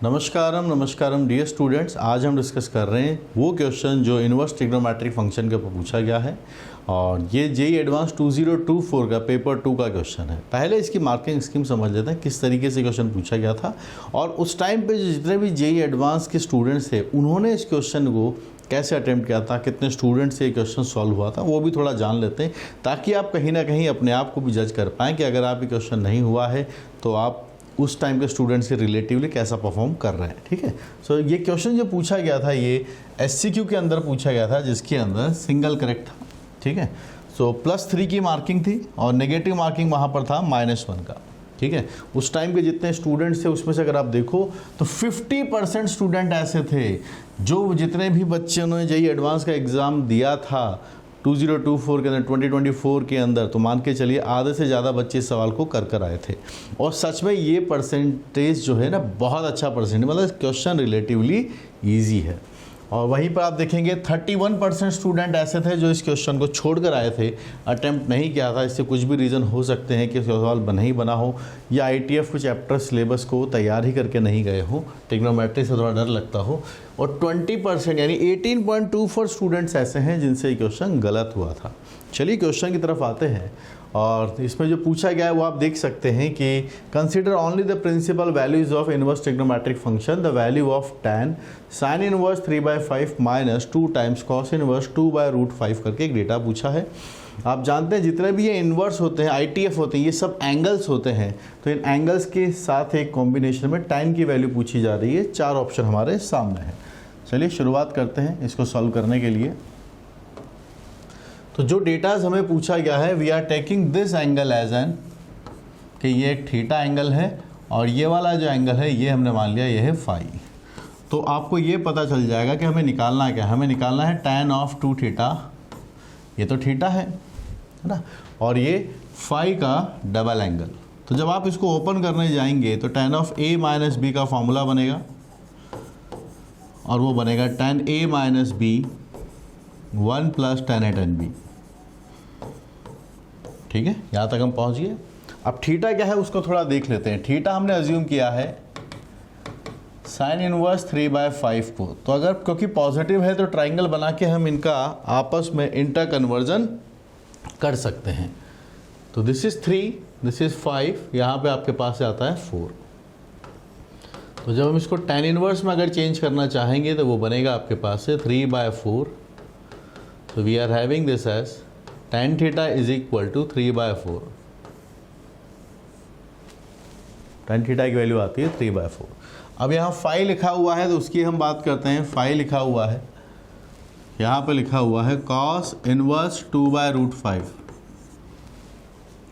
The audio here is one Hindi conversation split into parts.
नमस्कारम नमस्कारम डियर स्टूडेंट्स, आज हम डिस्कस कर रहे हैं वो क्वेश्चन जो इन्वर्स ट्रिग्नोमेट्रिक फंक्शन के ऊपर पूछा गया है और ये जेईई एडवांस 2024 का पेपर 2 का क्वेश्चन है। पहले इसकी मार्किंग स्कीम समझ लेते हैं किस तरीके से क्वेश्चन पूछा गया था और उस टाइम पे जितने भी जेईई एडवांस के स्टूडेंट्स थे उन्होंने इस क्वेश्चन को कैसे अटेम्प्ट किया था, कितने स्टूडेंट्स से ये क्वेश्चन सॉल्व हुआ था, वो भी थोड़ा जान लेते हैं ताकि आप कहीं ना कहीं अपने आप को भी जज कर पाएँ कि अगर आप ये क्वेश्चन नहीं हुआ है तो आप उस टाइम के स्टूडेंट्स के रिलेटिवली कैसा परफॉर्म कर रहे हैं। ठीक है, सो ये क्वेश्चन जो पूछा गया था ये एससीक्यू के अंदर पूछा गया था जिसके अंदर सिंगल करेक्ट था। ठीक है, सो +3 की मार्किंग थी और नेगेटिव मार्किंग वहाँ पर था -1 का। ठीक है, उस टाइम के जितने स्टूडेंट्स थे उसमें से अगर आप देखो तो 50% स्टूडेंट ऐसे थे जो जितने भी बच्चों ने जेईई एडवांस का एग्ज़ाम दिया था 2024 के अंदर 2024 के अंदर, तो मान के चलिए आधे से ज़्यादा बच्चे इस सवाल को कर आए थे। और सच में ये परसेंटेज जो है ना बहुत अच्छा परसेंटेज, मतलब क्वेश्चन रिलेटिवली ईजी है। और वहीं पर आप देखेंगे 31% स्टूडेंट ऐसे थे जो इस क्वेश्चन को छोड़कर आए थे, अटेम्प्ट नहीं किया था। इससे कुछ भी रीज़न हो सकते हैं कि सवाल नहीं बना हो या ITF कुछ चैप्टर सिलेबस को तैयार ही करके नहीं गए हो, ट्रिग्नोमेट्री से थोड़ा डर लगता हो। और 20% यानी 18.24 स्टूडेंट्स ऐसे हैं जिनसे ये क्वेश्चन गलत हुआ था। चलिए क्वेश्चन की तरफ आते हैं और इसमें जो पूछा गया है वो आप देख सकते हैं कि consider only the principal values of inverse trigonometric function, the value of tan sin inverse 3/5 minus 2 times cos inverse 2/√5 करके एक डेटा पूछा है। आप जानते हैं जितने भी ये इन्वर्स होते हैं, ITF होते हैं, ये सब एंगल्स होते हैं। तो इन एंगल्स के साथ एक कॉम्बिनेशन में tan की वैल्यू पूछी जा रही है। 4 ऑप्शन हमारे सामने है। चलिए शुरुआत करते हैं इसको सॉल्व करने के लिए। तो जो डेटाज हमें पूछा गया है, we are taking this angle as an कि ये एक थीटा एंगल है और ये वाला जो एंगल है ये हमने मान लिया ये है फाई। तो आपको ये पता चल जाएगा कि हमें निकालना क्या है। हमें निकालना है tan ऑफ 2 थीटा, ये तो थीटा है ना, और ये फाई का डबल एंगल। तो जब आप इसको ओपन करने जाएंगे तो tan of a minus b का फॉर्मूला बनेगा और वो बनेगा tan a minus b 1 plus tan a tan b। ठीक है, यहाँ तक हम पहुँच गए। अब थीटा क्या है उसको थोड़ा देख लेते हैं। थीटा हमने अज्यूम किया है साइन इनवर्स 3/5 को, तो अगर क्योंकि पॉजिटिव है तो ट्राइंगल बना के हम इनका आपस में इंटर कन्वर्जन कर सकते हैं। तो दिस इज़ 3, दिस इज़ 5, यहाँ पे आपके पास से आता है 4। तो जब हम इसको tan इनवर्स में अगर चेंज करना चाहेंगे तो वो बनेगा आपके पास से 3/4। तो we are having this as tan theta is equal to 3/4। tan theta की वैल्यू आती है 3/4। अब यहाँ फाई लिखा हुआ है तो उसकी हम बात करते हैं। फाई लिखा हुआ है, यहाँ पे लिखा हुआ है cos इनवर्स 2/√5।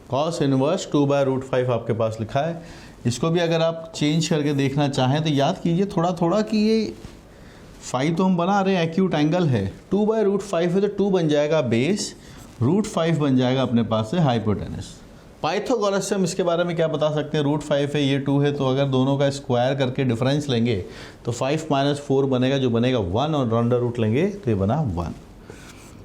cos इनवर्स 2/√5 आपके पास लिखा है। इसको भी अगर आप चेंज करके देखना चाहें तो याद कीजिए थोड़ा थोड़ा कि ये फाई तो हम बना रहे हैं एक्यूट एंगल है, 2/√5 है तो 2 बन जाएगा बेस, √5 बन जाएगा अपने पास से हाइपोटेनस। पाइथागोरस से हम इसके बारे में क्या बता सकते हैं, √5 है ये 2 है, तो अगर दोनों का स्क्वायर करके डिफरेंस लेंगे तो 5 - 4 बनेगा जो बनेगा 1 और अंडर रूट लेंगे तो ये बना 1।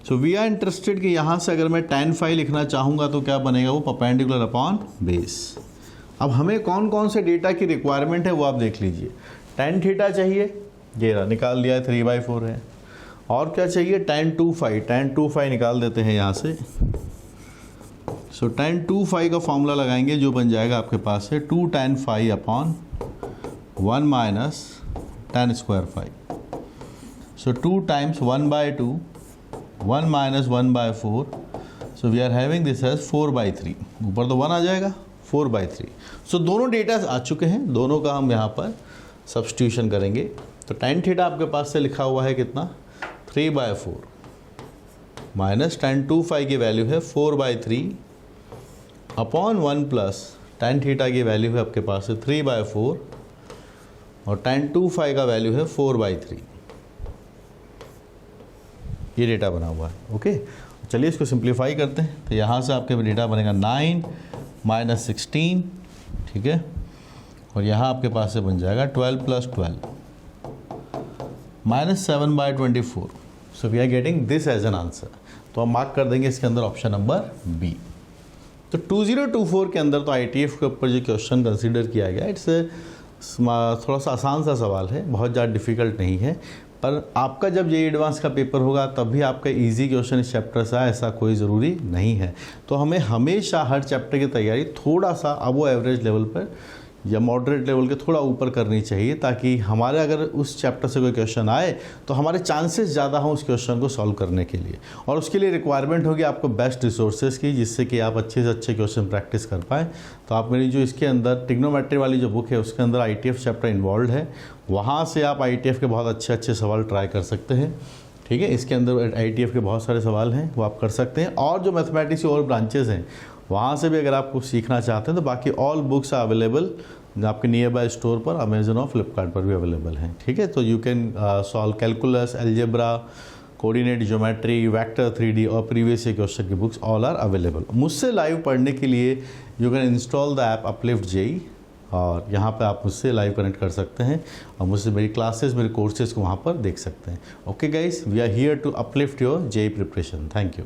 सो वी आर इंटरेस्टेड कि यहाँ से अगर मैं tan फाई लिखना चाहूँगा तो क्या बनेगा वो परपेंडिकुलर अपॉन बेस। अब हमें कौन कौन से डेटा की रिक्वायरमेंट है वो आप देख लीजिए। tan थीटा चाहिए, ये रहा निकाल लिया है 3/4 है। और क्या चाहिए tan 2 फाई, tan 2 फाई निकाल देते हैं यहाँ से। सो tan 2 फाई का फॉर्मूला लगाएंगे जो बन जाएगा आपके पास है 2 tan फाई upon 1 minus tan square phi. So 2 times 1/2, 1 minus 1/4। So we are having this as 4/3। ऊपर तो 1 आ जाएगा, 4/3। सो दोनों डेटा आ चुके हैं, दोनों का हम यहाँ पर सब्स्टिट्यूशन करेंगे। तो tan थीटा आपके पास से लिखा हुआ है कितना 3/4 माइनस tan 2 फाई की वैल्यू है 4/3 अपॉन 1 प्लस tan थीटा की वैल्यू है आपके पास से 3/4 और tan 2 फाई का वैल्यू है 4/3। ये डेटा बना हुआ है। ओके, चलिए इसको सिंप्लीफाई करते हैं। तो यहाँ से आपके डेटा बनेगा 9 - 16। ठीक है, और यहाँ आपके पास से बन जाएगा 12 + 12 -7/24। So we are getting this as an answer. तो हम मार्क कर देंगे इसके अंदर ऑप्शन नंबर बी। तो 2024 के अंदर तो ITF के ऊपर जो क्वेश्चन कंसीडर किया गया, इट्स थोड़ा सा आसान सा सवाल है, बहुत ज़्यादा डिफ़िकल्ट नहीं है। पर आपका जब ये एडवांस का पेपर होगा तब भी आपका इजी क्वेश्चन इस चैप्टर से आए ऐसा कोई ज़रूरी नहीं है। तो हमें हमेशा हर चैप्टर की तैयारी थोड़ा सा अबो एवरेज लेवल पर या मॉडरेट लेवल के थोड़ा ऊपर करनी चाहिए, ताकि हमारे अगर उस चैप्टर से कोई क्वेश्चन आए तो हमारे चांसेस ज़्यादा हों उस क्वेश्चन को सॉल्व करने के लिए। और उसके लिए रिक्वायरमेंट होगी आपको बेस्ट रिसोर्सेज की, जिससे कि आप अच्छे से अच्छे क्वेश्चन प्रैक्टिस कर पाएँ। तो आप मेरी जो इसके अंदर ट्रिग्नोमेट्री वाली जो बुक है उसके अंदर ITF चैप्टर इन्वॉल्व है, वहाँ से आप ITF के बहुत अच्छे अच्छे सवाल ट्राई कर सकते हैं। ठीक है, इसके अंदर ITF के बहुत सारे सवाल हैं वो आप कर सकते हैं। और जो मैथमेटिक्स की और ब्रांचेज हैं वहाँ से भी अगर आप कुछ सीखना चाहते हैं तो बाकी ऑल बुक्स आर अवेलेबल आपके नियर बाय स्टोर पर, अमेजन और फ्लिपकार्ट पर भी अवेलेबल हैं। ठीक है, तो you can solve calculus, algebra, coordinate geometry, vector 3D और प्रीवियस ईयर क्वेश्चन की बुक्स ऑल आर अवेलेबल। मुझसे लाइव पढ़ने के लिए you can install the app uplift JEE, और यहाँ पे आप मुझसे लाइव कनेक्ट कर सकते हैं और मुझसे मेरी क्लासेस, मेरे कोर्सेज को वहाँ पर देख सकते हैं। Okay guys, we are here to uplift your JEE preparation. Thank you.